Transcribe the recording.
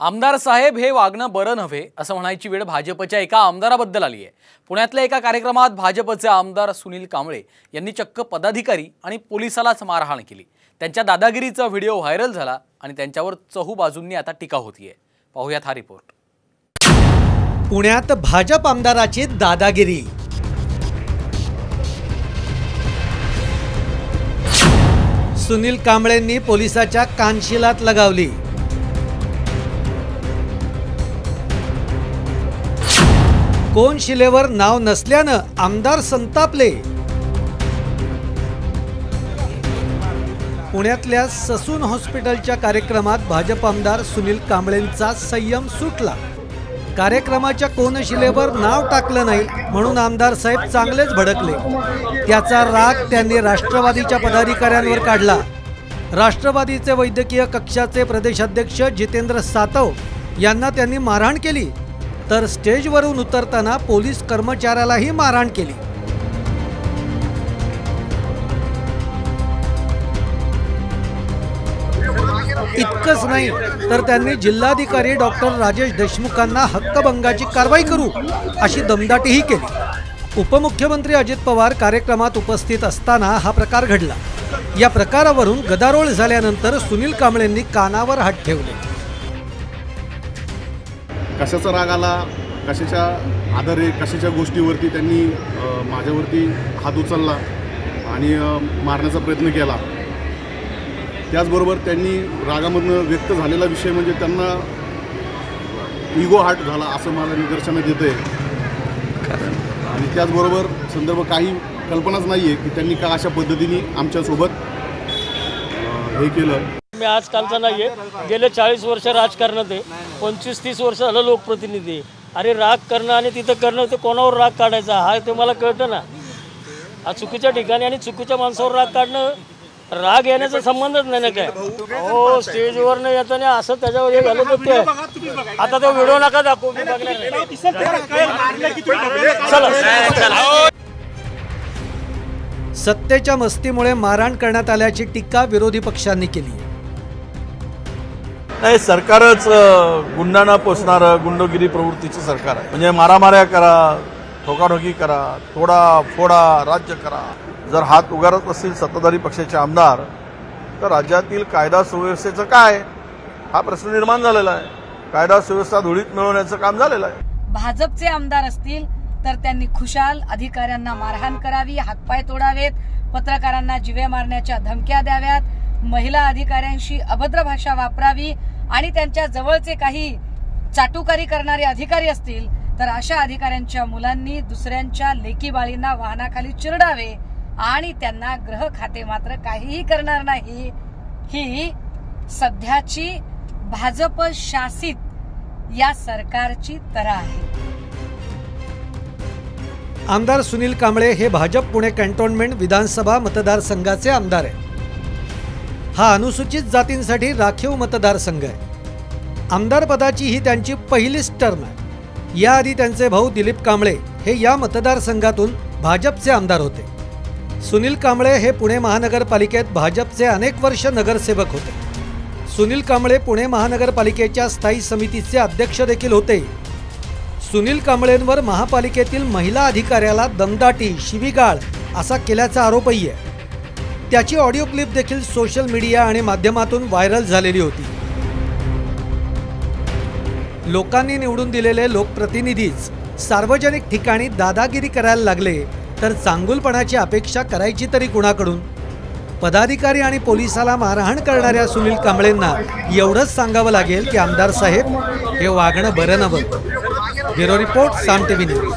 आमदार साहेब हे वागणं बरं नव्हे असं म्हणायची वेळ भाजपच्या एका आमदाराबद्दल आली आहे। पुण्यातल्या एका कार्यक्रमात भाजपचे आमदार सुनील कांबळे यांनी चक्क पदाधिकारी आणि पोलिसालाच मारहाण केली। त्यांच्या दादागिरीचा व्हिडिओ व्हायरल झाला आणि त्यांच्यावर चहू बाजूंनी आता टीका होतीये। पाहूयात हा रिपोर्ट। पुण्यात भाजप आमदाराची दादागिरी। सुनील कांबळेंनी पोलिसाच्या कानशिलात लगावली। कोण शिलेवर नाव नसल्याने आमदार संतापले। पुण्यातल्या ससून हॉस्पिटलच्या कार्यक्रमात भाजप आमदार सुनील कांबळेंचा संयम सुटला। कार्यक्रमाच्या कोनशिलेवर नाव टाकलं नाही म्हणून आमदार साहेब चांगलेच भडकले। त्याचा राग त्यांनी राष्ट्रवादीच्या पदाधिकाऱ्यांवर काढला। राष्ट्रवादीचे वैद्यकीय कक्षाचे प्रदेशाध्यक्ष जितेंद्र सातव यांना त्यांनी मारहाण केली, तर स्टेजवरून उतरताना पोलीस कर्मचाऱ्यालाही मारहाण केली। इतकंच नाही तर त्यांनी जिल्हाधिकारी डॉक्टर राजेश देशमुखांना हक्कभंगाची कारवाई करू अशी दमदाटीही केली। उपमुख्यमंत्री अजित पवार कार्यक्रमात उपस्थित असताना हा प्रकार घडला। या प्रकारावरून गदारोळ झाल्यानंतर सुनील कांबळेंनी कानावर हात ठेवले। कशाचा राग आला, कशाच्या आधारे, कशाच्या गोष्टीवरती त्यांनी माझ्यावरती हात उचलला आणि मारण्याचा प्रयत्न केला। त्याचबरोबर त्यांनी रागामधून व्यक्त झालेला विषय म्हणजे त्यांना इगो हार्ट झाला असं मला निदर्शनात येतंय। आणि त्याचबरोबर संदर्भ काही कल्पनाच नाही आहे की त्यांनी का अशा पद्धतीने आमच्यासोबत हे केलं। मी आजकालचा नाही आहे, गेले 40 वर्ष राजकारणात आहे, 25-30 वर्ष झालं लोकप्रतिनिधी आहे। अरे राग करणं आणि तिथं करणं, ते कोणावर राग काढायचा हा ते मला कळतं ना। हा चुकीच्या ठिकाणी आणि चुकीच्या माणसावर राग काढणं, राग येण्याचा संबंधच नाही ना काय। हो, स्टेजवर न येताना असं त्याच्यावर हे घालत होते। आता तो व्हिडिओ नका दाखवू, मी बघणार नाही। सत्तेच्या मस्तीमुळे मारहाण करण्यात आल्याची टीका विरोधी पक्षांनी केली। नाही, सरकारच गुंडांना पोसणारं गुंडगिरी प्रवृत्तीचं सरकार आहे। म्हणजे मारामाऱ्या करा, ठोकाठोकी करा, तोडा फोडा, राज्य करा। जर हात उगारत असतील सत्ताधारी पक्षाचे आमदार तर राज्यातील कायदा सुव्यवस्थेचं काय हा प्रश्न निर्माण झालेला आहे। कायदा सुव्यवस्था धुळीत मिळवण्याचं काम झालेलं आहे। भाजपचे आमदार असतील तर त्यांनी खुशाल अधिकाऱ्यांना मारहाण करावी, हातपाय तोडावेत, पत्रकारांना जीवे मारण्याच्या धमक्या द्याव्यात, महिला अधिकाऱ्यांशी अभद्र भाषा वापरावी आणि त्यांच्या जवळचे काही चाटुकारी करणारे अधिकारी असतील तर अशा अधिकाऱ्यांच्या मुलांनी दुसऱ्यांच्या लेकी बाळींना वाहनाखाली चिरडावे आणि त्यांना गृह खाते मात्र काहीही करणार नाही। ही सध्याची भाजप शासित या सरकारची तऱ्हा आहे। आमदार सुनील कांबळे हे भाजप पुणे कॅन्टोन्मेंट विधानसभा मतदारसंघाचे आमदार आहेत। हा अनुसूचित जातींसाठी राखीव मतदारसंघ आहे। आमदार पदाची ही त्यांची पहिलीच टर्म आहे। याआधी त्यांचे भाऊ दिलीप कांबळे हे या मतदारसंघातून भाजपचे आमदार होते। सुनील कांबळे हे पुणे महानगरपालिकेत भाजपचे अनेक वर्ष नगरसेवक होते। सुनील कांबळे पुणे महानगरपालिकेच्या स्थायी समितीचे अध्यक्ष देखील होते। सुनील कांबळेंवर महापालिकेतील महिला अधिकाऱ्याला दमदाटी, शिवीगाळ असा केल्याचा आरोपही आहे। त्याची ऑडिओ क्लिप देखील सोशल मीडिया आणि माध्यमातून व्हायरल झालेली होती। लोकांनी निवडून दिलेले लोकप्रतिनिधीच सार्वजनिक ठिकाणी दादागिरी करायला लागले तर चांगुलपणाची अपेक्षा करायची तरी कुणाकडून? पदाधिकारी आणि पोलिसाला मारहाण करणाऱ्या सुनील कांबळेंना एवढंच सांगावं लागेल की आमदार साहेब हे वागणं बरं नव्हे। ब्युरो रिपोर्ट, साम टीव्ही न्यूज।